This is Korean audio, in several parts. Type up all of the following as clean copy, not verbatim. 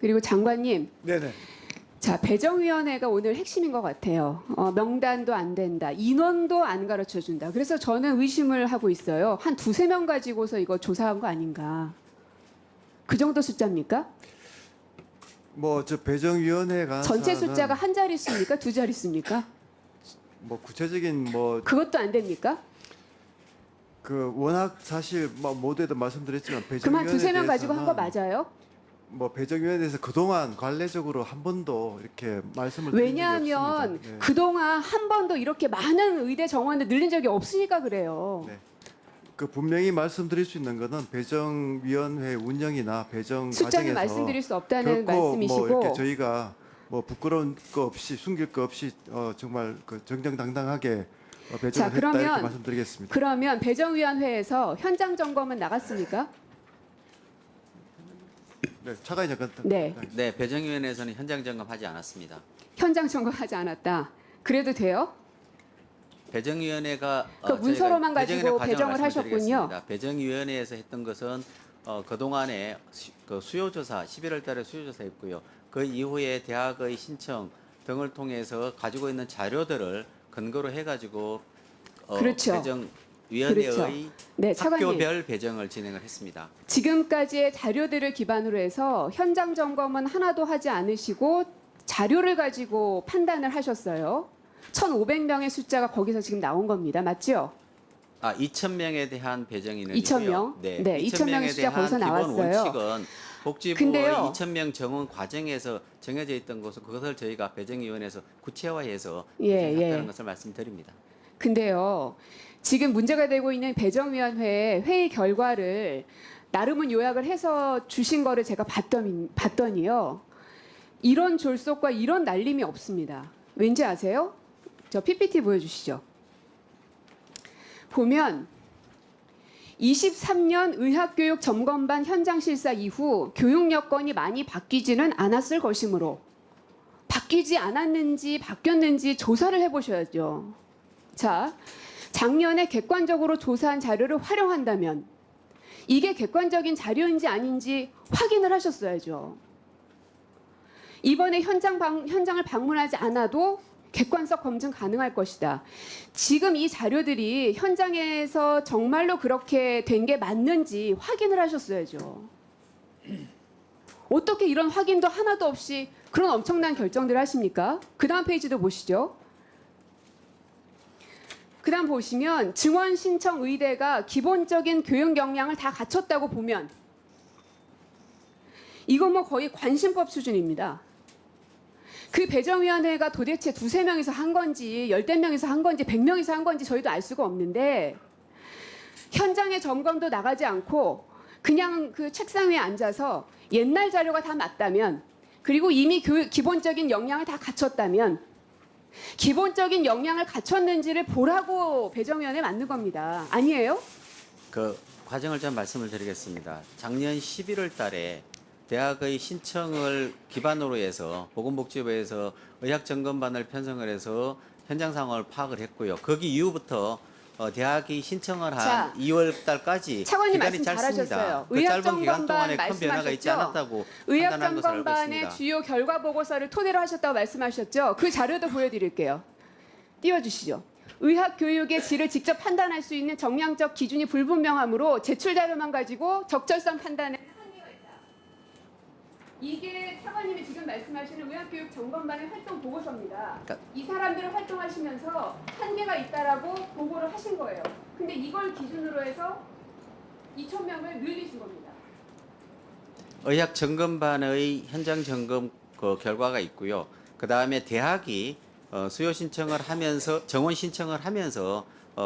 그리고 장관님, 네네. 자, 배정위원회가 오늘 핵심인 것 같아요. 명단도 안 된다. 인원도 안 가르쳐준다. 그래서 저는 의심을 하고 있어요. 한 두세 명 가지고서 이거 조사한 거 아닌가. 그 정도 숫자입니까? 뭐 저 배정위원회가 전체 숫자가 한 자릿수입니까? 두 자릿수입니까? 뭐 구체적인 뭐 그것도 안 됩니까? 그 워낙 사실 뭐 모두에도 말씀드렸지만 그럼 한 배정위원회에 두세 명 가지고 한 거 대해서는 맞아요? 뭐 배정위원회에서 그동안 관례적으로 한 번도 이렇게 말씀을 드린 적이 왜냐하면 없습니다. 네. 그동안 한 번도 이렇게 많은 의대 정원을 늘린 적이 없으니까 그래요. 네. 그 분명히 말씀드릴 수 있는 거는 배정위원회 운영이나 배정 숫자는 과정에서 말씀드릴 수 없다는 결코 말씀이시고 뭐 이렇게 저희가 뭐 부끄러운 거 없이 숨길 거 없이 정말 그 정정당당하게 배정을 자, 했다 그러면- 이렇게 말씀드리겠습니다. 그러면 배정위원회에서 현장 점검은 나갔습니까? 네, 차관이 잠깐. 네. 네, 배정위원회에서는 현장 점검하지 않았습니다. 현장 점검하지 않았다. 그래도 돼요? 배정위원회가 그 문서로만 저희가 가지고 배정위원회 과정을 배정을 하셨군요. 말씀드리겠습니다. 배정위원회에서 했던 것은 그동안에 그 수요조사 11월 달에 수요조사했고요. 그 이후에 대학의 신청 등을 통해서 가지고 있는 자료들을 근거로 해가지고 그렇죠. 배정위원회의 그렇죠. 네, 차관님. 학교별 배정을 진행을 했습니다. 지금까지의 자료들을 기반으로 해서 현장 점검은 하나도 하지 않으시고 자료를 가지고 판단을 하셨어요. 1,500명의 숫자가 거기서 지금 나온 겁니다. 맞죠? 2,000명에 대한 배정인은 2,000명? 네, 2,000명의 숫자 거기서 기본 나왔어요. 원칙은 복지부의 근데요. 2,000명 정원 과정에서 정해져 있던 것을 그것을 저희가 배정위원회에서 구체화해서 예, 했다는 예. 것을 말씀드립니다. 근데요. 지금 문제가 되고 있는 배정위원회 회의 결과를 나름은 요약을 해서 주신 거를 제가 봤더니요. 이런 졸속과 이런 날림이 없습니다. 왠지 아세요? 저 PPT 보여주시죠. 보면 23년 의학교육 점검반 현장 실사 이후 교육 여건이 많이 바뀌지는 않았을 것이므로 바뀌지 않았는지 바뀌었는지 조사를 해보셔야죠. 자, 작년에 객관적으로 조사한 자료를 활용한다면 이게 객관적인 자료인지 아닌지 확인을 하셨어야죠. 이번에 현장을 방문하지 않아도 객관성 검증 가능할 것이다. 지금 이 자료들이 현장에서 정말로 그렇게 된 게 맞는지 확인을 하셨어야죠. 어떻게 이런 확인도 하나도 없이 그런 엄청난 결정들을 하십니까? 그 다음 페이지도 보시죠. 그 다음 보시면 증원 신청 의대가 기본적인 교육 역량을 다 갖췄다고 보면 이건 뭐 거의 관심법 수준입니다. 그 배정위원회가 도대체 두세 명이서 한 건지 10명이서 한 건지 100명이서 한 건지 저희도 알 수가 없는데 현장에 점검도 나가지 않고 그냥 그 책상 위에 앉아서 옛날 자료가 다 맞다면 그리고 이미 기본적인 역량을 다 갖췄다면 기본적인 역량을 갖췄는지를 보라고 배정위원회 만든 겁니다. 아니에요? 그 과정을 좀 말씀을 드리겠습니다. 작년 11월 달에 대학의 신청을 기반으로 해서 보건복지부에서 의학점검반을 편성을 해서 현장 상황을 파악을 했고요. 거기 이후부터 대학이 신청을 한 자, 2월 달까지 차관님 기간이 말씀 짧습니다. 잘하셨어요. 그 짧은 기간 동안에 큰 말씀하셨죠? 변화가 있지 않았다고 판단한 것을 알고 의학점검반의 있습니다. 주요 결과 보고서를 토대로 하셨다고 말씀하셨죠? 그 자료도 보여드릴게요. 띄워주시죠. 의학교육의 질을 직접 판단할 수 있는 정량적 기준이 불분명하므로 제출 자료만 가지고 적절성 판단에 한계가 있다. 이게 차관님이 지금 말씀하시는 의학교육 점검반의 활동 보고서입니다. 이 사람들을 활동하시면서 한계가 있다라고 보고를 하신 거예요. 근데 이걸 기준으로 해서 2,000명을 늘리신 겁니다. 의학 점검반의 현장 점검 그 결과가 있고요. 그 다음에 대학이 수요 신청을 하면서 정원 신청을 하면서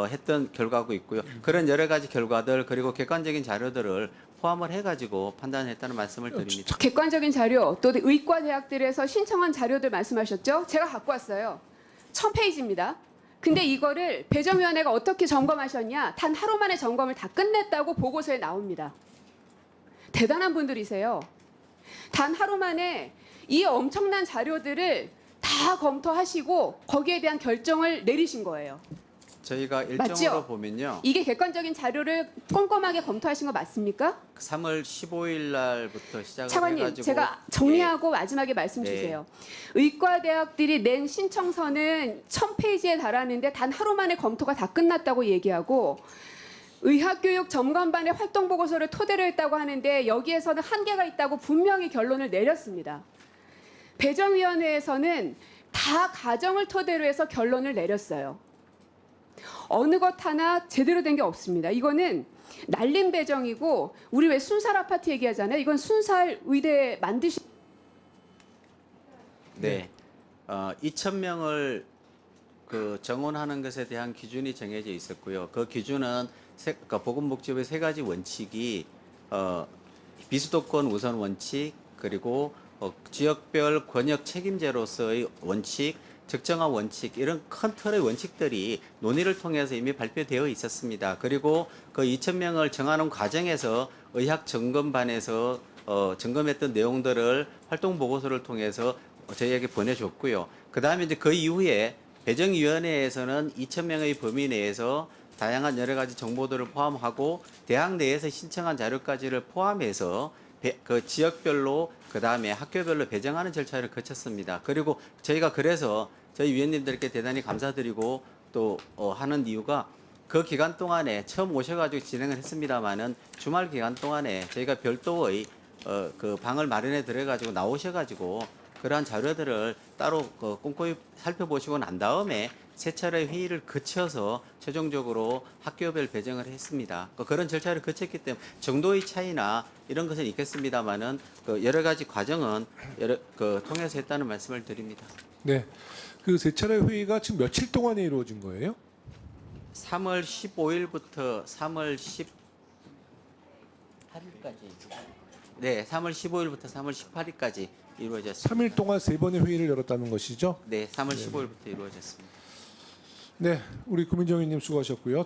했던 결과고 있고요. 그런 여러 가지 결과들 그리고 객관적인 자료들을 포함을 해가지고 판단했다는 말씀을 드립니다. 객관적인 자료 또 의과 대학들에서 신청한 자료들 말씀하셨죠? 제가 갖고 왔어요. 1000페이지입니다. 근데 이거를 배정위원회가 어떻게 점검하셨냐? 단 하루 만에 점검을 다 끝냈다고 보고서에 나옵니다. 대단한 분들이세요. 단 하루 만에 이 엄청난 자료들을 다 검토하시고 거기에 대한 결정을 내리신 거예요. 저희가 맞죠? 일정으로 보면요. 이게 객관적인 자료를 꼼꼼하게 검토하신 거 맞습니까? 3월 15일 날부터 시작을 차관님, 해가지고 제가 정리하고 마지막에 말씀 네. 주세요. 의과대학들이 낸 신청서는 1000페이지에 달하는데 단 하루 만에 검토가 다 끝났다고 얘기하고 의학교육 점검반의 활동 보고서를 토대로 했다고 하는데 여기에서는 한계가 있다고 분명히 결론을 내렸습니다. 배정위원회에서는 다 가정을 토대로 해서 결론을 내렸어요. 어느 것 하나 제대로 된 게 없습니다. 이거는 날림 배정이고 우리 왜 순살 아파트 얘기하잖아요. 이건 순살 의대 만드시. 네. 2,000명을 그 정원하는 것에 대한 기준이 정해져 있었고요. 그 기준은 그러니까 보건복지부의 세 가지 원칙이 비수도권 우선 원칙, 그리고 지역별 권역 책임제로서의 원칙, 적정한 원칙, 이런 큰 틀의 원칙들이 논의를 통해서 이미 발표되어 있었습니다. 그리고 그 2,000명을 정하는 과정에서 의학 점검반에서 점검했던 내용들을 활동 보고서를 통해서 저희에게 보내줬고요. 그 다음에 이제 그 이후에 배정위원회에서는 2,000명의 범위 내에서 다양한 여러 가지 정보들을 포함하고 대학 내에서 신청한 자료까지를 포함해서 그 지역별로 그 다음에 학교별로 배정하는 절차를 거쳤습니다. 그리고 저희가 그래서 저희 위원님들께 대단히 감사드리고 또 하는 이유가 그 기간 동안에 처음 오셔가지고 진행을 했습니다마는 주말 기간 동안에 저희가 별도의 그 방을 마련해 드려가지고 나오셔가지고 그러한 자료들을 따로 꼼꼼히 살펴보시고 난 다음에 세 차례 회의를 거쳐서 최종적으로 학교별 배정을 했습니다. 그런 절차를 거쳤기 때문에 정도의 차이나 이런 것은 있겠습니다만은 여러 가지 과정은 통해서 했다는 말씀을 드립니다. 네. 그 세 차례 회의가 지금 며칠 동안에 이루어진 거예요? 3월 15일부터 3월 18일까지. 네, 3월 15일부터 3월 18일까지 이루어졌습니다. 3일 동안 세 번의 회의를 열었다는 것이죠? 네, 3월 15일부터 이루어졌습니다. 네. 우리 구민정 의원님 수고하셨고요.